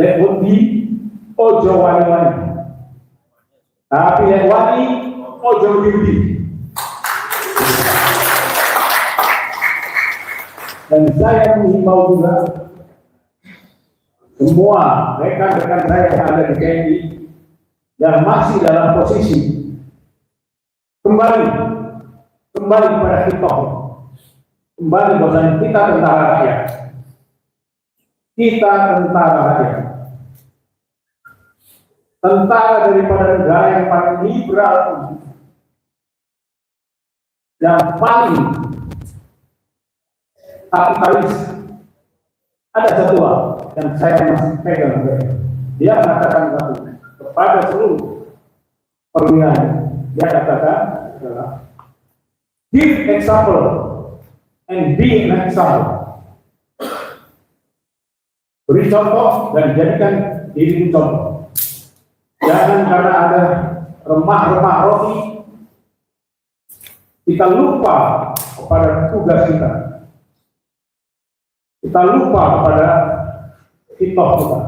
lek wedi ojo wani-wani. Tapi lek wani ojo wedi. Dan saya mengimbau juga semua rekan-rekan saya yang ada di TNI yang masih dalam posisi kembali kepada kita, kembali bahwa kita tentara rakyat, tentara daripada negara yang paling liberal, yang paling kapitalis. Ada satu hal yang saya masih pegang, dia mengatakan satu kepada seluruh perwira, dia katakan adalah give example and be an example. Beri contoh dan jadikan diri contoh. Jangan karena ada remah-remah roti kita lupa kepada tugas kita. Kita lupa kepada hitoh kita.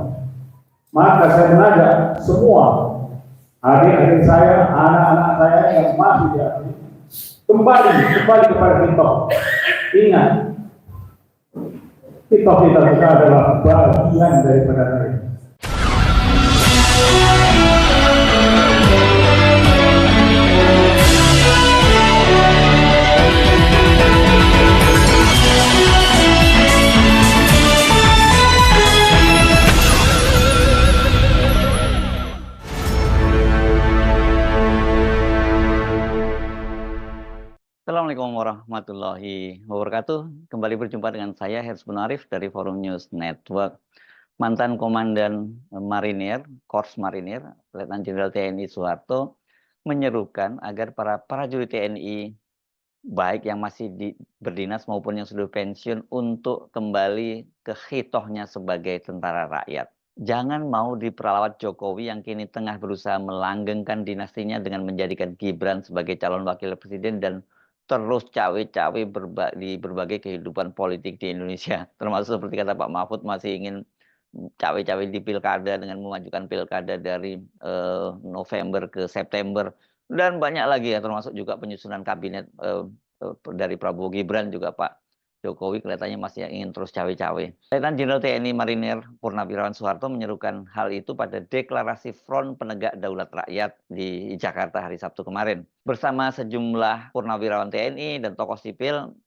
Maka saya mengajak semua adik-adik saya, anak-anak saya yang masih di atas, kembali kepada hitoh. Ingat, hitoh kita adalah bagian daripada mereka. Assalamualaikum warahmatullahi wabarakatuh. Kembali berjumpa dengan saya Herzbun Arif dari Forum News Network. Mantan Komandan Marinir, Korps Marinir, Letnan Jenderal TNI Soeharto menyerukan agar para prajurit TNI baik yang masih berdinas maupun yang sudah pensiun untuk kembali ke hitohnya sebagai tentara rakyat. Jangan mau diperlawat Jokowi yang kini tengah berusaha melanggengkan dinastinya dengan menjadikan Gibran sebagai calon wakil presiden dan terus cawe-cawe di berbagai kehidupan politik di Indonesia. Termasuk seperti kata Pak Mahfud masih ingin cawe-cawe di pilkada dengan memajukan pilkada dari November ke September. Dan banyak lagi ya, termasuk juga penyusunan kabinet dari Prabowo Gibran juga Pak Jokowi kelihatannya masih ingin terus cawe-cawe. Letnan Jenderal TNI Marinir Purnawirawan Soeharto menyerukan hal itu pada deklarasi Front Penegak Daulat Rakyat di Jakarta hari Sabtu kemarin. Bersama sejumlah purnawirawan TNI dan tokoh sipil,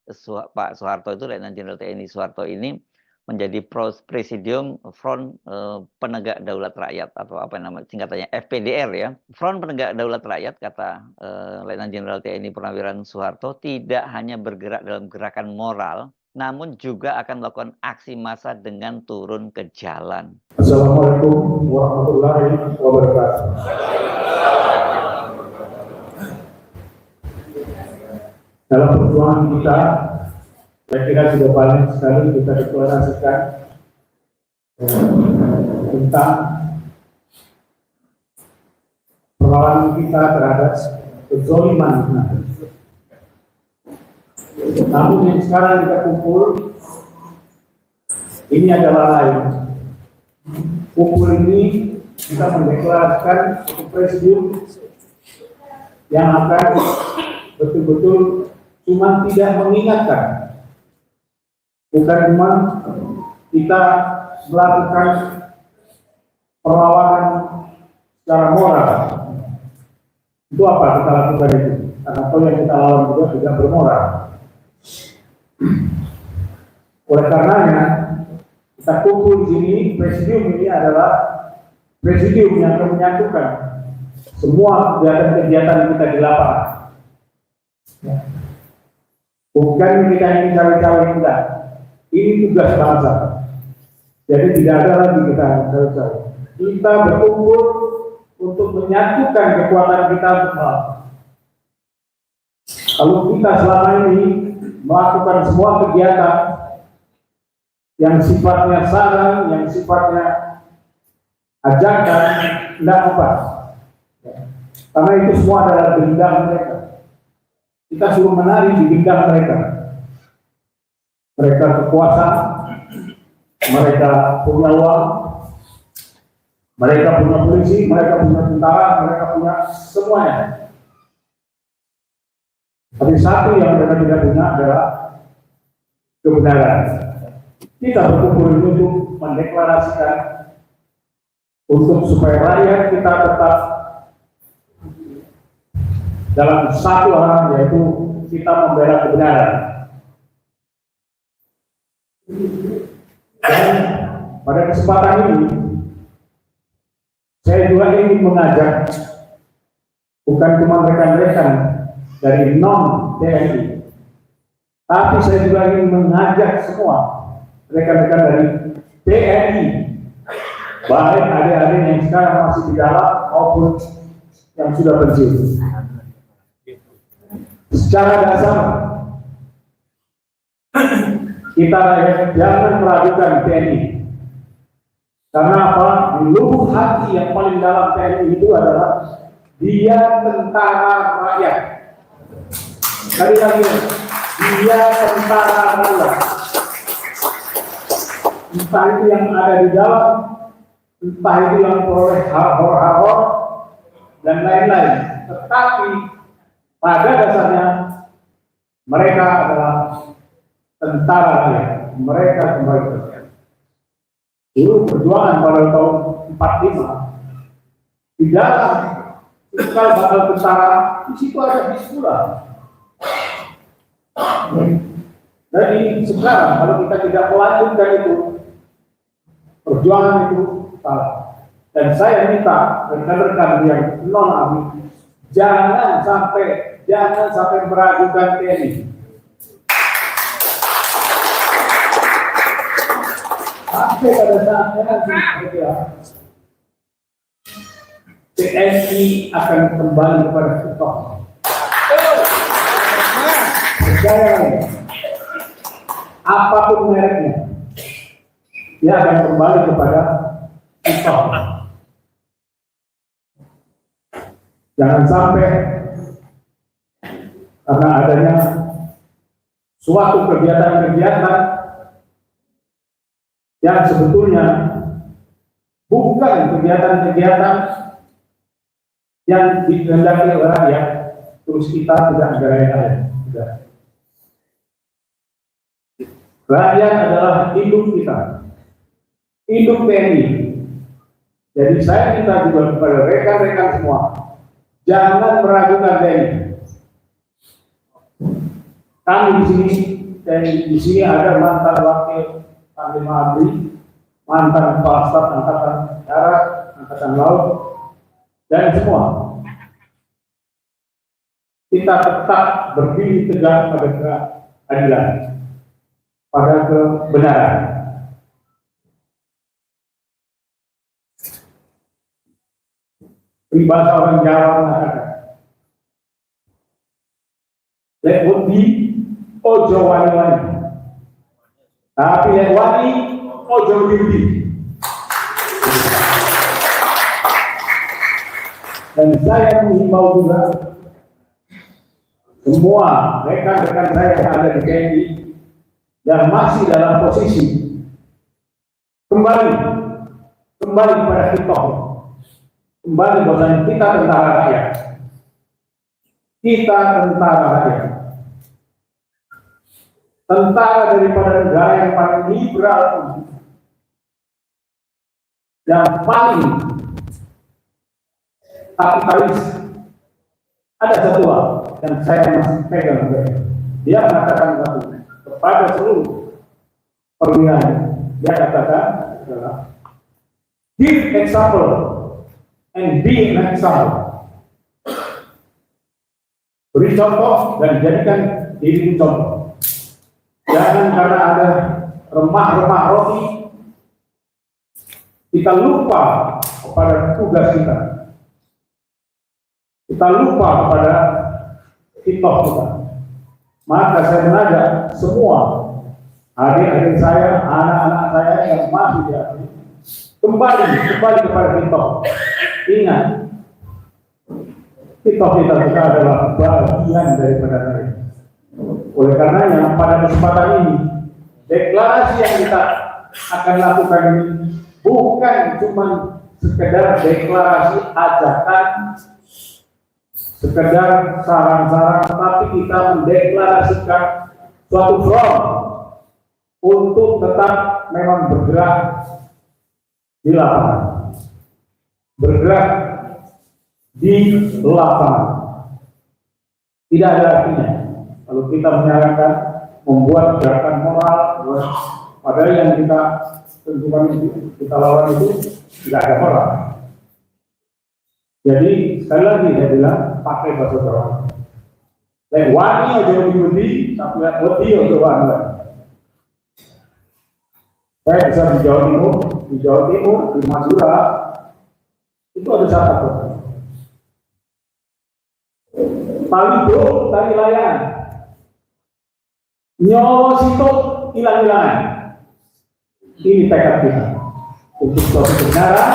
Pak Soeharto itu, Letnan Jenderal TNI Soeharto ini menjadi Presidium Front Penegak Daulat Rakyat atau apa namanya singkatannya FPDR ya. Front Penegak Daulat Rakyat, kata Letnan Jenderal TNI Purnawirawan Soeharto, tidak hanya bergerak dalam gerakan moral, namun juga akan melakukan aksi massa dengan turun ke jalan. Assalamualaikum warahmatullahi wabarakatuh. Dalam perjuangan kita, saya kira sudah banyak sekali kita deklarasikan tentang perlawanan kita terhadap kezaliman. Namun yang sekarang kita kumpul ini adalah lain. Kumpul ini kita mendeklarasikan presidium yang akan betul-betul cuma tidak mengingatkan, bukan cuma kita melakukan perlawanan secara moral. Itu apa kita lakukan itu? Karena apa yang kita lawan juga tidak bermoral. Oleh karenanya kita kumpul di sini. Presidium ini adalah presidium yang akan menyatukan semua kegiatan-kegiatan kita di lapangan. Bukan kita ingin cawe-cawe, enggak. Ini tugas bangsa. Jadi tidak ada lagi kita cawe-cawe. Kita berkumpul untuk menyatukan kekuatan kita semua. Kalau kita selama ini melakukan semua kegiatan yang sifatnya saran, yang sifatnya ajakan, tidak apa. Karena itu semua adalah gendang mereka. Kita suruh menari di gendang mereka. Mereka kekuasaan, mereka punya uang, Mereka punya polisi, mereka punya tentara, mereka punya semuanya. Tapi satu yang mereka tidak punya adalah kebenaran. Kita berkumpul ini untuk mendeklarasikan untuk supaya rakyat kita tetap dalam satu hal, yaitu kita membela kebenaran. Dan pada kesempatan ini saya juga ingin mengajak bukan cuma rekan-rekan dari non-TNI, tapi saya juga ingin mengajak semua rekan-rekan dari TNI, baik adik-adik yang sekarang masih di dalam maupun yang sudah pensiun. Secara dasar, kita jangan meragukan TNI. Karena apa? Di lubuk hati yang paling dalam TNI itu adalah dia tentara rakyat. Sekali lagi, dia tentara rakyat. Entah itu yang ada di dalam, entah itu yang peroleh hor-hor dan lain-lain. Tetapi pada dasarnya mereka adalah tentara rakyat. Mereka kembali ke rakyat. Dulu perjuangan pada tahun 45 di dalam cikal bakal tentara, di situ ada Hizbullah. Jadi sekarang kalau kita tidak melanjutkan itu, perjuangan itu salah. Dan saya minta rekan-rekan yang non-ABRI jangan sampai meragukan TNI. Sampai pada saatnya nanti TNI akan kembali kepada kita. Percaya, apapun mereknya, dia akan kembali kepada kita. Jangan sampai karena adanya suatu kegiatan-kegiatan yang sebetulnya bukan kegiatan-kegiatan yang dikehendaki oleh rakyat, terus kita tidak negara. Rakyat adalah hidup kita, hidup TNI. Jadi saya minta juga kepada rekan-rekan semua, jangan meragukan TNI. Kami di sini ada mantan wakil Panglima ABRI, mantan Kepala Staf Angkatan Darat, Angkatan Laut, dan semua. Kita tetap berdiri tegak pada keadilan, pada kebenaran. Peribahasa orang Jawa mengatakan, lek wedi ojo wani-wani, tapi lek wani ojo wedi. Dan saya mengimbau juga semua rekan-rekan saya yang ada di TNI yang masih dalam posisi kembali kepada kita, kembali bahwasanya kita tentara rakyat, tentara daripada negara yang paling liberal, yang paling kapitalis. Ada satu hal yang saya masih pegang, dia mengatakan satu kepada seluruh perwira, dia katakan adalah give example and be an example. Beri contoh dan jadikan diri contoh. Jangan karena ada remah-remah roti kita lupa kepada tugas kita. Kita lupa kepada hitoh kita. Maka saya mengajak semua adik-adik saya, anak-anak saya yang masih di ABRI, kembali kepada hitoh. Ingat, hitoh kita adalah bagian daripada rakyat. Oleh karenanya pada kesempatan ini, deklarasi yang kita akan lakukan ini bukan cuma sekedar deklarasi ajakan, sekedar saran-saran, tapi kita mendeklarasikan suatu front untuk tetap memang bergerak di lapangan, bergerak di lapangan. Tidak ada artinya kalau kita menyarankan membuat gerakan moral, padahal yang kita tentukan itu, kita lawan itu tidak ada moral. Jadi sekali lagi saya bilang pakai bahasa Jawa. Wani aja mengikuti, tapi wedi untuk wani. Saya bisa di Jawa Timur, di Madura, itu ada satu. Palido, tali layangan. Nyawa situ hilang-hilangan. Ini tekad kita untuk suatu kebenaran,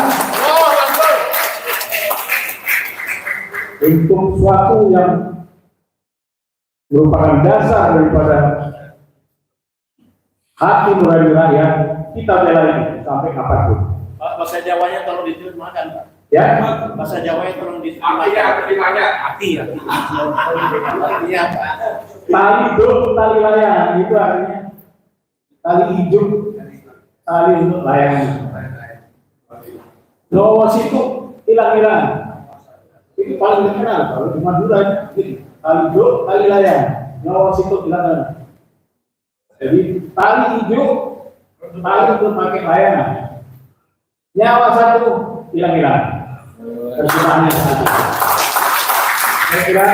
untuk suatu yang merupakan dasar daripada hati nurani rakyat, kita bela ini sampai kapanpun. Bahasa Jawanya tolong diterjemahkan, Pak. Ya, Bahasa Jawanya tolong diterjemahkan. Hati. Artinya apa? tali hidup, tali layangan itu artinya tali hidup, tali untuk layangan. Nyawa situ hilang-hilangan. Ini paling terkenal kalau di Madura, tali hidup, tali layangan. Nyawa situ hilang-hilangan. Jadi tali hidup, tali untuk pakai layangan. Nyawa satu hilang-hilangan. Terjemahannya satu. Saya kira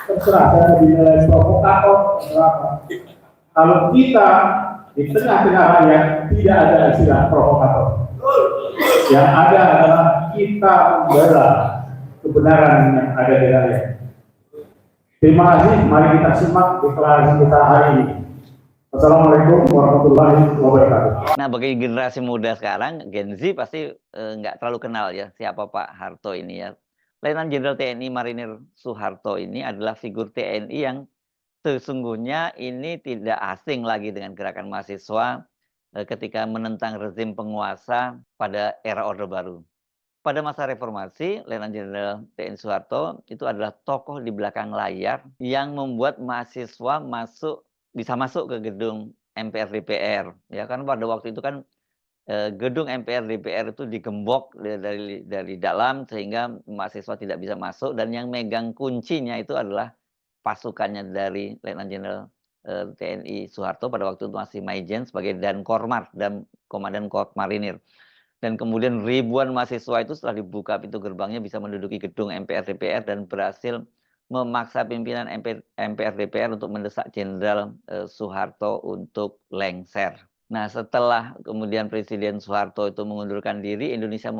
terserah saya dinilai provokator atau apa. Kalau kita di tengah-tengah rakyat tidak ada istilah provokator. Yang ada adalah kita membela kebenaran yang ada di rakyat. Terima kasih. Mari kita simak deklarasi kita hari ini. Assalamualaikum warahmatullahi wabarakatuh. Nah, bagi generasi muda sekarang, Gen Z pasti nggak terlalu kenal ya siapa Pak Harto ini ya. Letnan Jenderal TNI Marinir Soeharto ini adalah figur TNI yang sesungguhnya ini tidak asing lagi dengan gerakan mahasiswa ketika menentang rezim penguasa pada era Orde Baru. Pada masa reformasi, Letnan Jenderal TNI Soeharto itu adalah tokoh di belakang layar yang membuat mahasiswa bisa masuk ke gedung MPR DPR. Ya kan pada waktu itu kan gedung MPR DPR itu digembok dari dalam sehingga mahasiswa tidak bisa masuk, dan yang megang kuncinya itu adalah pasukannya dari Letnan Jenderal TNI Soeharto pada waktu itu masih Maijen sebagai Dankormar dan Komandan Korps Marinir. Dan kemudian ribuan mahasiswa itu setelah dibuka pintu gerbangnya bisa menduduki gedung MPR DPR dan berhasil memaksa pimpinan MPR DPR untuk mendesak Jenderal Soeharto untuk lengser. Nah, setelah kemudian Presiden Soeharto itu mengundurkan diri, Indonesia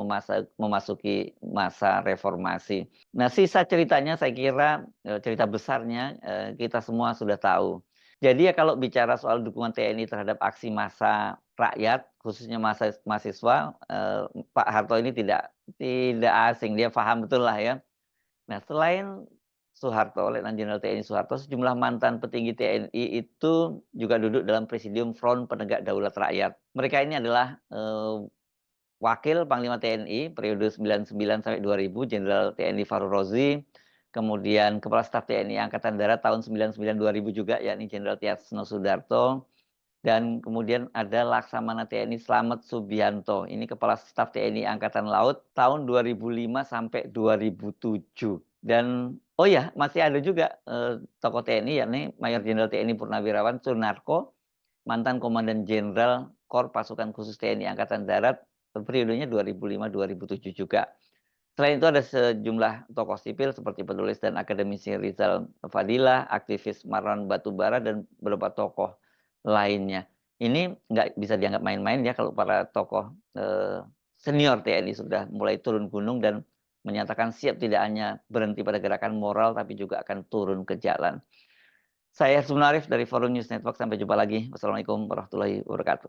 memasuki masa reformasi. Nah, sisa ceritanya saya kira cerita besarnya kita semua sudah tahu. Jadi ya kalau bicara soal dukungan TNI terhadap aksi massa rakyat, khususnya mahasiswa, Pak Harto ini tidak asing, dia paham betul lah ya. Nah, selain Soeharto, Letnan Jenderal TNI Soeharto, sejumlah mantan petinggi TNI itu juga duduk dalam Presidium Front Penegak Daulat Rakyat. Mereka ini adalah Wakil Panglima TNI periode 99 sampai 2000, Jenderal TNI Farul Rozi, kemudian Kepala Staf TNI Angkatan Darat tahun 99-2000 juga, yakni Jenderal Tiasno Sudarto, dan kemudian ada Laksamana TNI Slamet Subianto, ini Kepala Staf TNI Angkatan Laut tahun 2005 sampai 2007. Dan oh ya, masih ada juga tokoh TNI, yakni Mayor Jenderal TNI Purnawirawan Sunarko, mantan Komandan Jenderal Korps Pasukan Khusus TNI Angkatan Darat, periodenya 2005-2007 juga. Selain itu ada sejumlah tokoh sipil seperti penulis dan akademisi Rizal Fadilah, aktivis Marwan Batubara, dan beberapa tokoh lainnya. Ini nggak bisa dianggap main-main ya kalau para tokoh senior TNI sudah mulai turun gunung dan menyatakan siap tidak hanya berhenti pada gerakan moral tapi juga akan turun ke jalan. Saya Hersbun Arif dari Forum News Network. Sampai jumpa lagi. Wassalamualaikum warahmatullahi wabarakatuh.